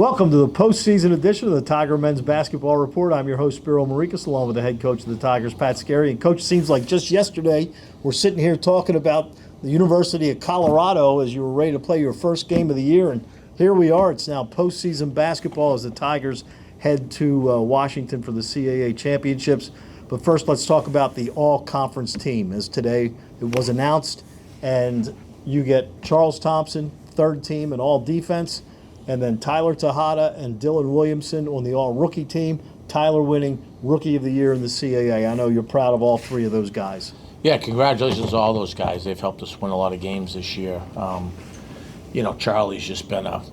Welcome to the postseason edition of the Tiger Men's Basketball Report. I'm your host, Spiro Marikas, along with the head coach of the Tigers, Pat Scarry. And Coach, seems like just yesterday we're sitting here talking about the University of Colorado as you were ready to play your first game of the year. And here we are. It's now postseason basketball as the Tigers head to Washington for the CAA championships. But first, let's talk about the all-conference team, as today it was announced. And you get Charles Thompson, third team and all defense. And then Tyler Tejada and Dylan Williamson on the all-rookie team. Tyler winning Rookie of the Year in the CAA. I know you're proud of all three of those guys. Yeah, congratulations to all those guys. They've helped us win a lot of games this year. Charlie's just been a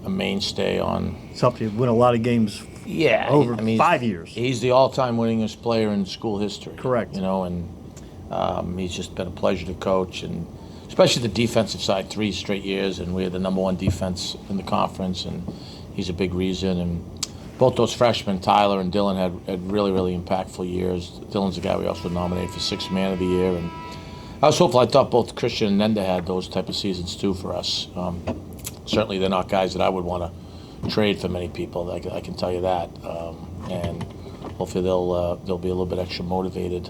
mainstay on. It's helped you win a lot of games over 5 years. He's the all-time winningest player in school history. Correct. He's just been a pleasure to coach, and especially the defensive side, 3 straight years, and we had the number 1 defense in the conference, and he's a big reason. And both those freshmen, Tyler and Dylan, had really, really impactful years. Dylan's the guy we also nominated for 6th Man of the Year, and I was hopeful. I thought both Christian and Nenda had those type of seasons too for us. Certainly, they're not guys that I would want to trade for many people. I can tell you that, and hopefully they'll be a little bit extra motivated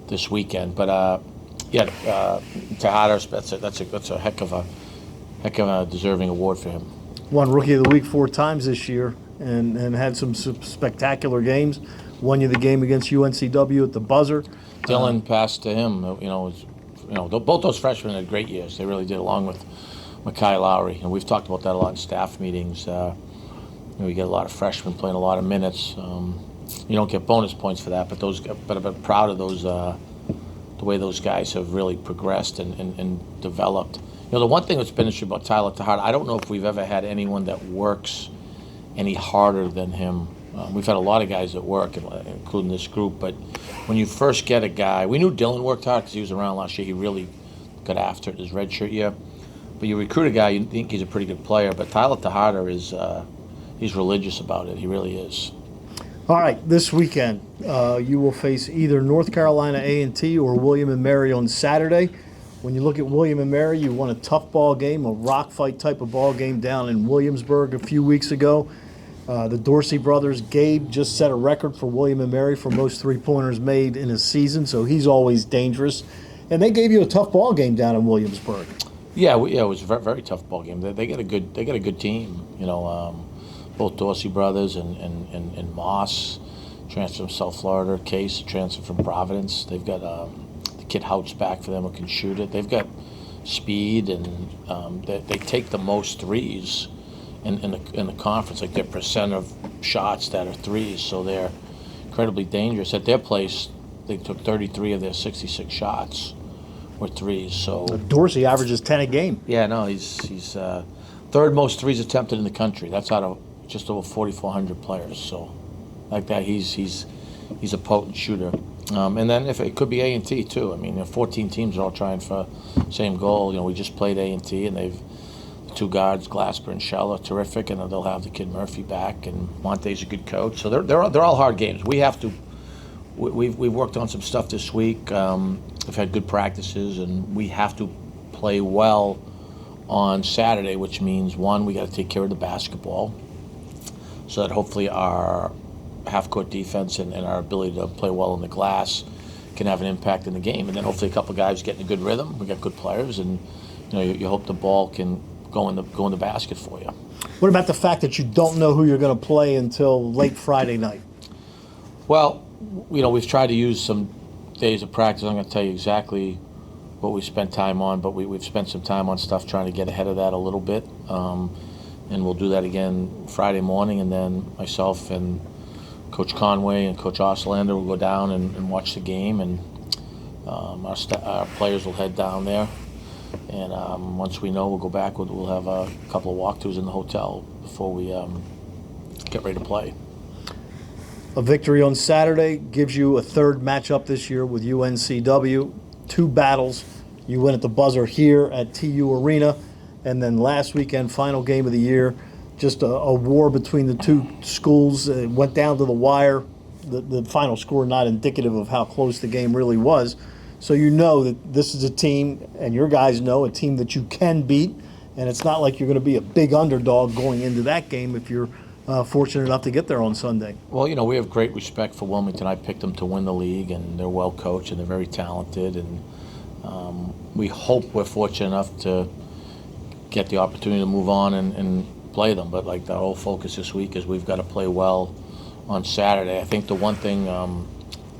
this weekend. But Tejada, that's a heck of a deserving award for him. Won Rookie of the Week 4 times this year and had some spectacular games. Won you the game against UNCW at the buzzer. Dylan passed to him. Both those freshmen had great years. They really did, along with Makai Lowry. And we've talked about that a lot in staff meetings. We get a lot of freshmen playing a lot of minutes. You don't get bonus points for that, but I'm proud of those. The way those guys have really progressed and developed. The one thing that's been interesting about Tyler Tejada, I don't know if we've ever had anyone that works any harder than him. We've had a lot of guys that work, including this group, but when you first get a guy, we knew Dylan worked hard because he was around last year. He really got after it his redshirt year. But you recruit a guy, you think he's a pretty good player, but Tyler Tejada he's religious about it. He really is. All right, this weekend you will face either North Carolina A&T or William & Mary on Saturday. When you look at William & Mary, you won a tough ball game, a rock fight type of ball game down in Williamsburg a few weeks ago. The Dorsey brothers, Gabe just set a record for William & Mary for most three-pointers made in a season, so he's always dangerous. And they gave you a tough ball game down in Williamsburg. Yeah, it was a very, very tough ball game. They got a good team. Both Dorsey brothers and Moss transferred from South Florida. Case transferred from Providence. They've got the kid Houts back for them who can shoot it. They've got speed, and they take the most threes in the conference. Like their percent of shots that are threes, so they're incredibly dangerous. At their place, they took 33 of their 66 shots were threes. So Dorsey averages 10 a game. Yeah, no, he's third most threes attempted in the country. That's out of just over 4,400 players. So like that, he's a potent shooter. And then if it could be A&T too. 14 teams are all trying for the same goal. We just played A&T, and they've the 2 guards, Glasper and Shell, are terrific, and they'll have the kid Murphy back, and Monte's a good coach. So they're all hard games. We've worked on some stuff this week. We've had good practices, and we have to play well on Saturday, which means, one, we got to take care of the basketball, so that hopefully our half-court defense and our ability to play well in the glass can have an impact in the game. And then hopefully a couple of guys get in a good rhythm. We got good players, and you hope the ball can go in the basket for you. What about the fact that you don't know who you're going to play until late Friday night? Well, we've tried to use some days of practice. I'm going to tell you exactly what we spent time on, but we've spent some time on stuff trying to get ahead of that a little bit. And we'll do that again Friday morning, and then myself and Coach Conway and Coach Oslander will go down and watch the game, and our players will head down there. And once we know, we'll go back. We'll have a couple of walkthroughs in the hotel before we get ready to play. A victory on Saturday gives you a third matchup this year with UNCW. 2 battles. You win at the buzzer here at TU Arena. And then last weekend, final game of the year, just a war between the 2 schools. It went down to the wire. The final score not indicative of how close the game really was. So you know that this is a team, and your guys know, a team that you can beat. and it's not like you're going to be a big underdog going into that game if you're fortunate enough to get there on Sunday. Well, we have great respect for Wilmington. I picked them to win the league, and they're well coached and they're very talented. And we hope we're fortunate enough to get the opportunity to move on and play them. But like the whole focus this week is we've got to play well on Saturday. I think the one thing,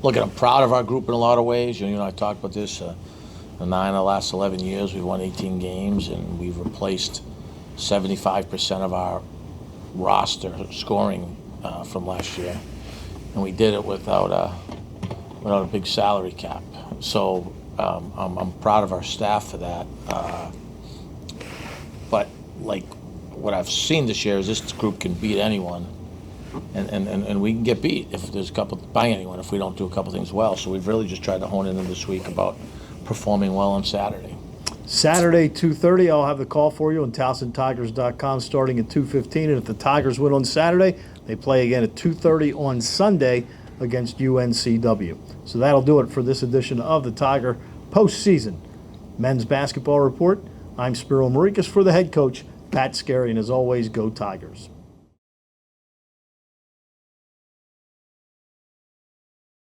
look, I'm proud of our group in a lot of ways. You and I talked about this. The 9 of the last 11 years, we've won 18 games, and we've replaced 75% of our roster scoring from last year, and we did it without a big salary cap. So I'm proud of our staff for that. But like what I've seen this year is this group can beat anyone, and we can get beat if there's by anyone if we don't do a couple things well. So we've really just tried to hone in this week about performing well on Saturday. Saturday, 2:30, I'll have the call for you on TowsonTigers.com starting at 2:15. And if the Tigers win on Saturday, they play again at 2:30 on Sunday against UNCW. So that'll do it for this edition of the Tiger Postseason Men's Basketball Report. I'm Spiro Marikas for the head coach, Pat Scarry, and as always, go Tigers.